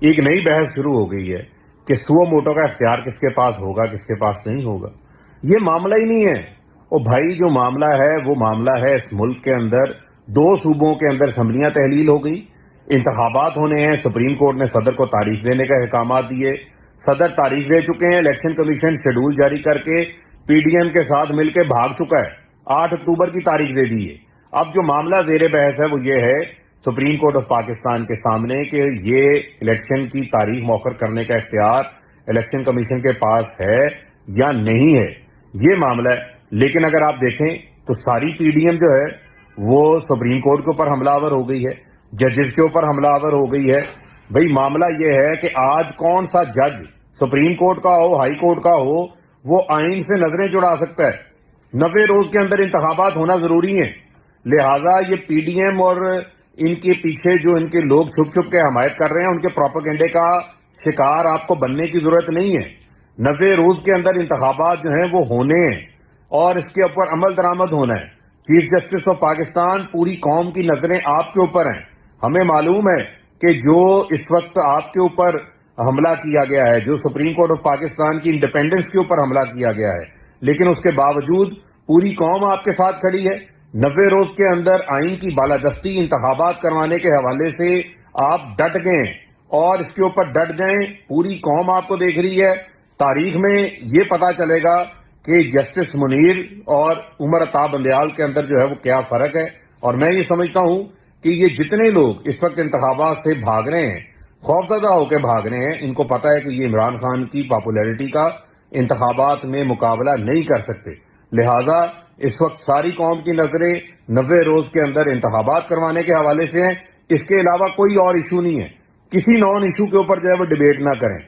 ایک نئی بحث شروع ہو گئی ہے کہ سو موٹو کا اختیار کس کے پاس ہوگا، کس کے پاس نہیں ہوگا۔ یہ معاملہ ہی نہیں ہے۔ اور بھائی جو معاملہ ہے وہ معاملہ ہے اس ملک کے اندر 2 صوبوں کے اندر اسمبلیاں تحلیل ہو گئی، انتخابات ہونے ہیں، سپریم کورٹ نے صدر کو تاریخ دینے کا احکامات دیے، صدر تاریخ دے چکے ہیں، الیکشن کمیشن شیڈول جاری کر کے پی ڈی ایم کے ساتھ مل کے بھاگ چکا ہے، 8 اکتوبر کی تاریخ دے دی ہے۔ اب جو معاملہ زیر بحث ہے وہ یہ ہے سپریم کورٹ آف پاکستان کے سامنے کہ یہ الیکشن کی تاریخ مؤخر کرنے کا اختیار الیکشن کمیشن کے پاس ہے یا نہیں ہے، یہ معاملہ ہے۔ لیکن اگر آپ دیکھیں تو ساری پی ڈی ایم جو ہے وہ سپریم کورٹ کے اوپر حملہ آور ہو گئی ہے، ججز کے اوپر حملہ آور ہو گئی ہے۔ بھئی معاملہ یہ ہے کہ آج کون سا جج سپریم کورٹ کا ہو، ہائی کورٹ کا ہو، وہ آئین سے نظریں چڑا سکتا ہے؟ 90 روز کے اندر انتخابات ہونا ضروری ہیں، لہٰذا یہ پی ڈی ایم اور ان کے پیچھے جو ان کے لوگ چھپ چھپ کے حمایت کر رہے ہیں ان کے پروپیگنڈے کا شکار آپ کو بننے کی ضرورت نہیں ہے۔ 90 روز کے اندر انتخابات جو ہیں وہ ہونے ہیں اور اس کے اوپر عمل درآمد ہونا ہے۔ چیف جسٹس آف پاکستان، پوری قوم کی نظریں آپ کے اوپر ہیں۔ ہمیں معلوم ہے کہ جو اس وقت آپ کے اوپر حملہ کیا گیا ہے، جو سپریم کورٹ آف پاکستان کی انڈیپینڈنس کے اوپر حملہ کیا گیا ہے، لیکن اس کے باوجود پوری قوم آپ کے ساتھ کھڑی ہے۔ 90 روز کے اندر آئین کی بالادستی انتخابات کروانے کے حوالے سے آپ ڈٹ گئے اور اس کے اوپر ڈٹ گئے، پوری قوم آپ کو دیکھ رہی ہے۔ تاریخ میں یہ پتا چلے گا کہ جسٹس منیر اور عمر عطا بندیال کے اندر جو ہے وہ کیا فرق ہے۔ اور میں یہ سمجھتا ہوں کہ یہ جتنے لوگ اس وقت انتخابات سے بھاگ رہے ہیں، خوفزدہ ہو کے بھاگ رہے ہیں، ان کو پتا ہے کہ یہ عمران خان کی پاپولیرٹی کا انتخابات میں مقابلہ نہیں کر سکتے، لہٰذا اس وقت ساری قوم کی نظریں 90 روز کے اندر انتخابات کروانے کے حوالے سے ہیں۔ اس کے علاوہ کوئی اور ایشو نہیں ہے، کسی نان ایشو کے اوپر جو ہے وہ ڈیبیٹ نہ کریں۔